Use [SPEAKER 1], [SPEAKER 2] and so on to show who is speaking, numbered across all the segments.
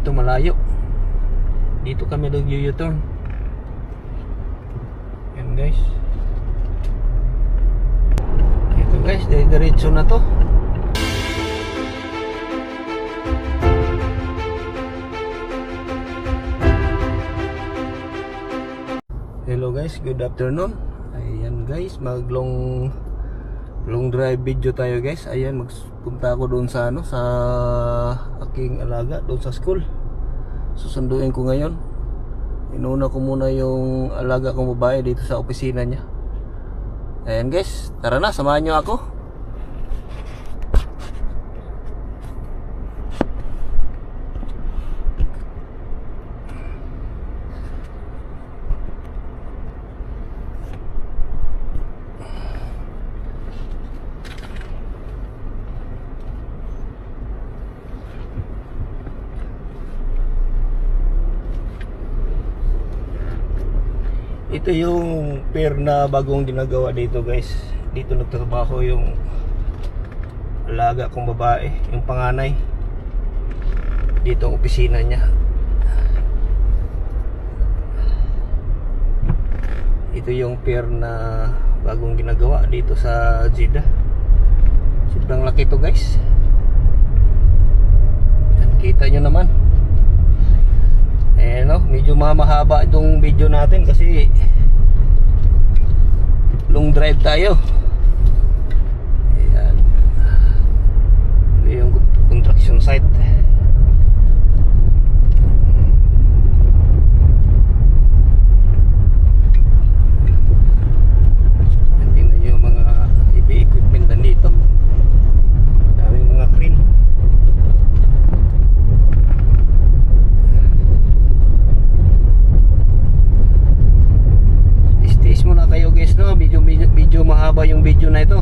[SPEAKER 1] Ito malayo. Dito kami nag-U-turn. Yan guys. Ito guys, diretso na to. Hello guys, good afternoon. Ayan guys, long drive video tayo guys. Ayan, magpunta ako doon sa sa aking alaga doon sa school. Susunduin ko ngayon. Inuna ko muna yung alaga kong babae dito sa opisina niya. Ayan guys, tara na, samahan niyo ako. Ito yung pair na bagong ginagawa dito guys. Dito nagtatrabaho yung alaga kong babae, yung panganay. Dito ang opisina niya. Ito yung pair na bagong ginagawa dito sa Jeddah. Sobrang laki to guys. Yan, kita nyo naman. Eh no, medyo mahaba itong video natin kasi long drive tayo. Ayan. Ito yung construction site. Hindi na yung mga heavy equipment nandito. Daming mga crane. Muna kayo guys, no, medyo mahaba yung video na ito.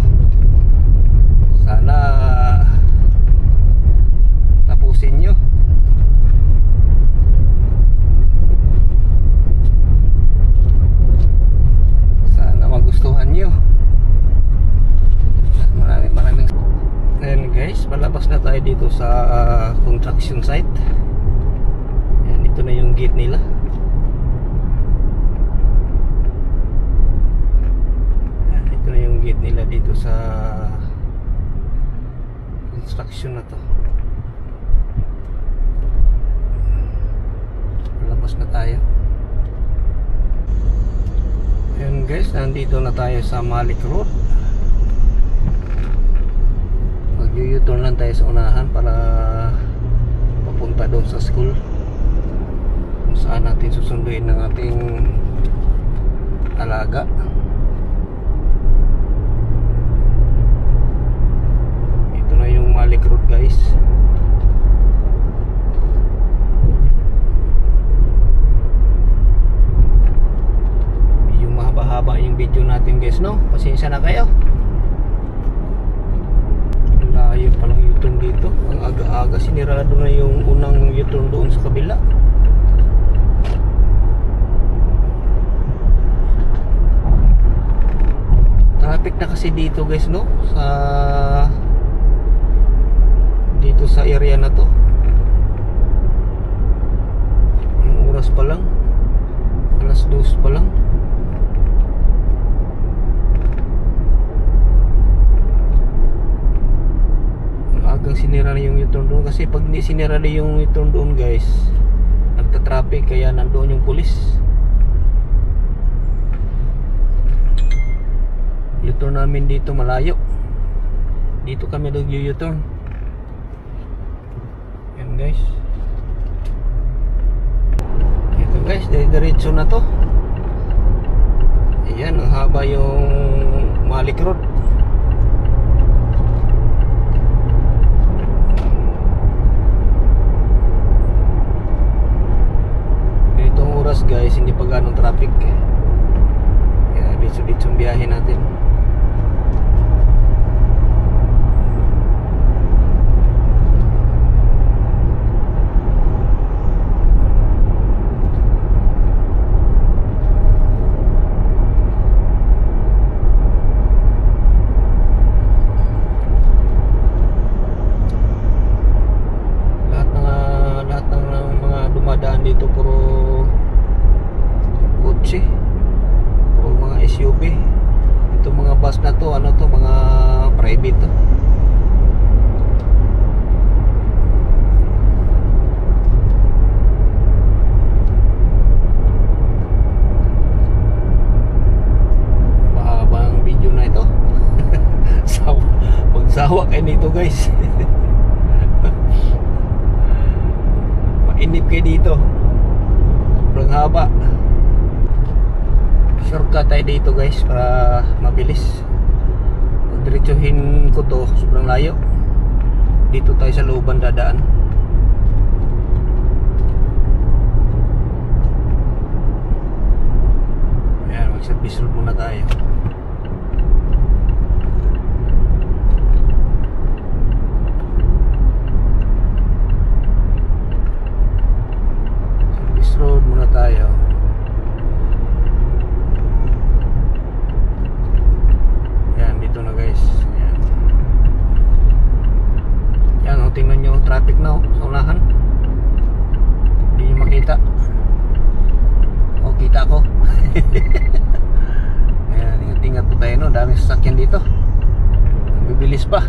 [SPEAKER 1] Sana tapusin nyo. Sana magustuhan nyo. Maraming. Ayan guys, palabas na tayo dito sa construction site. Ayan, ito na yung gate nila. Gate nila dito sa construction na to. Labas na tayo. Ayan guys, nandito na tayo sa Malik Road. Mag-U-turn lang tayo sa unahan para papunta doon sa school kung saan natin susunduin ng ating alaga. Malik Road guys. Medyo mahaba-haba yung video natin guys, no? Pasensya na kayo. Layo palang U-turn dito. Ang aga-aga sinirado na yung unang U-turn doon sa kabila. Traffic na kasi dito guys, no? Dito sa area na to. Yung oras pa lang, alas 2 pa lang. Agang sinira na yung U-turn doon. Kasi pag hindi sinira na yung U-turn doon guys, nagta-traffic, kaya nandoon yung pulis. U-turn namin dito malayo. Dito kami nag-U-turn guys. Ito guys, diretso na to. Ayan, ang haba yung Malik Road. Ganitong oras guys, hindi pa ganong traffic. Kaya ditso ang biyahe natin. dito puro kotse, puro mga SUV. Ito mga bus na to, ano to, mga private to. Mahaba ang video na ito. Magsawa kayo nito guys. Mainip kayo dito, sobrang haba. Shortcut tayo dito guys para mabilis. Pag diretsuhin ko to, sobrang layo. Dito tayo sa looban dadaan. Ayan, mag-service road muna tayo. Service road muna tayo. Dito na guys. Ayan. Yan o, tingnan nyo traffic na o, sa unahan. Hindi nyo makita. O, kita ko. Ayan, ingat-ingat po tayo no. Daming sasakyan dito. Bibilis pa.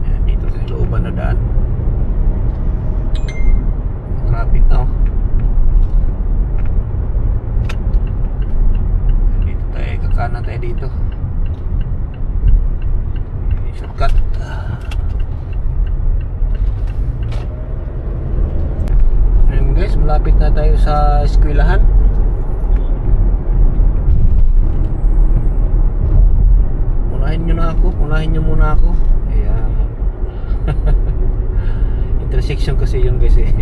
[SPEAKER 1] Ayan, dito sa looban na daan. Traffic na oh. Dito tayo, kakanan tayo dito. Shortcut. Ayan guys, malapit na tayo sa eskwelahan. Unahin nyo na ako, unahin nyo muna ako. Ayan. Intersection kasi yun guys eh.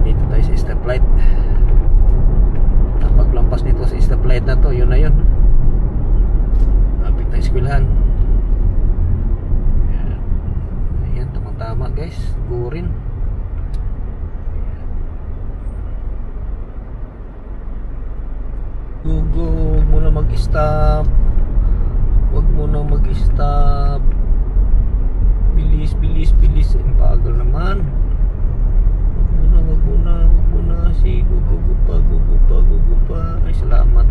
[SPEAKER 1] Dito tayo sa stoplight. Paglampas nito sa stoplight na to, yun na yun. Lapit na eskwelahan. Ayan, tamang-tama guys. Gurin. Huwag muna mag-stop. Huwag muna mag-stop. Bilis, bilis, bilis. Ang bagal naman. Wag muna. Si gugupa. Ay, salamat.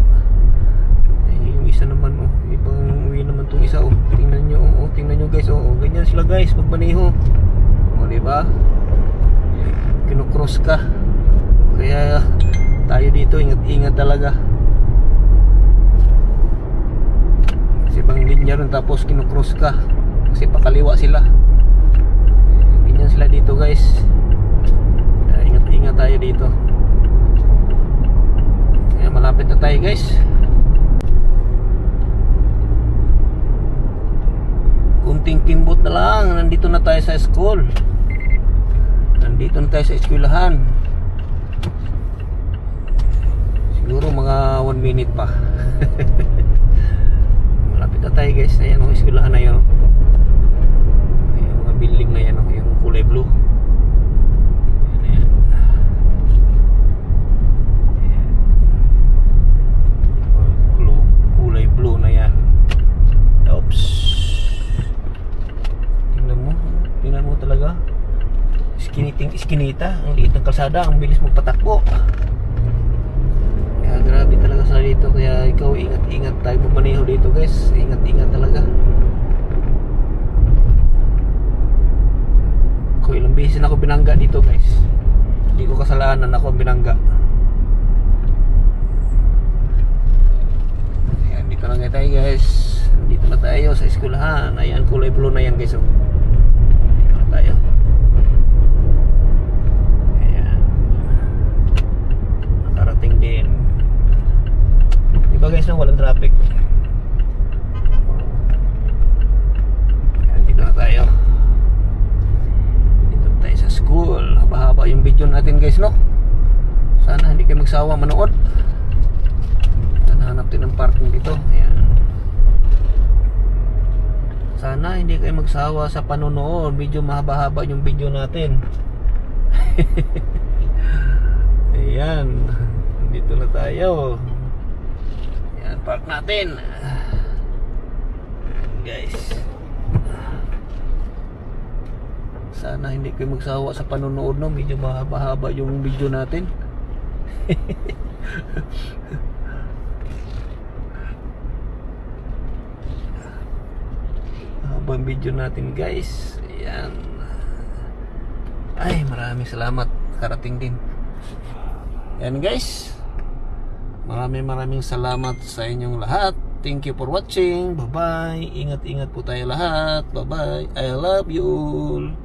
[SPEAKER 1] Ay, yung isa naman, oh. Ibang uwi naman tong isa, oh. Tingnan nyo, oh. Tingnan nyo guys, oh. Ganyan sila guys, magmaneho. O, diba? Kinukross ka. Kaya, tayo dito, ingat-ingat talaga. Kasi ibang linya rin, tapos kinukross ka. Kasi pakaliwa sila. Ganyan sila dito guys. Ingat tayo dito. Kaya malapit na tayo guys. Kunting kimbot na lang, nandito na tayo sa school. Nandito na tayo sa eskwelahan. Siguro mga 1 minute pa. Malapit na tayo guys. Ayan ang eskwelahan na yun. Ayan, mga building na yan, yung kulay blue. Blue na yan. Oops. Tingnan mo talaga. Iskinita. Ang liit ng kalsada, ang bilis magpatakbo. Kaya grabe talaga sa dito. Kaya ikaw ingat tayo magmaneho dito guys. Ingat talaga. Ako ilang beses na ako binangga dito guys. Hindi ko kasalanan, ako ang binangga. Dito na tayo guys. Dito na tayo sa eskwelahan. Ayan, kulay blue na yan guys. Dito na tayo. Ayan. Nakarating din. Diba guys na walang traffic. Ayan, dito na tayo. Dito na tayo sa school. Haba-haba yung video natin guys no. Sana hindi kayo magsawa manood. Hanap din ng parking dito. Ayan. Sana hindi kayo magsawa sa panonood. Medyo mahaba-haba yung video natin. Ayan. Dito na tayo. Ayan. park natin. Guys, sana hindi kayo magsawa sa panonood, no? Medyo mahaba-haba yung video natin. Habang video natin, guys. Ayan. Ay, maraming salamat. Karating din. Ayan, guys. Maraming salamat sa inyong lahat. Thank you for watching. Bye-bye. Ingat-ingat po tayo lahat. Bye-bye. I love you all.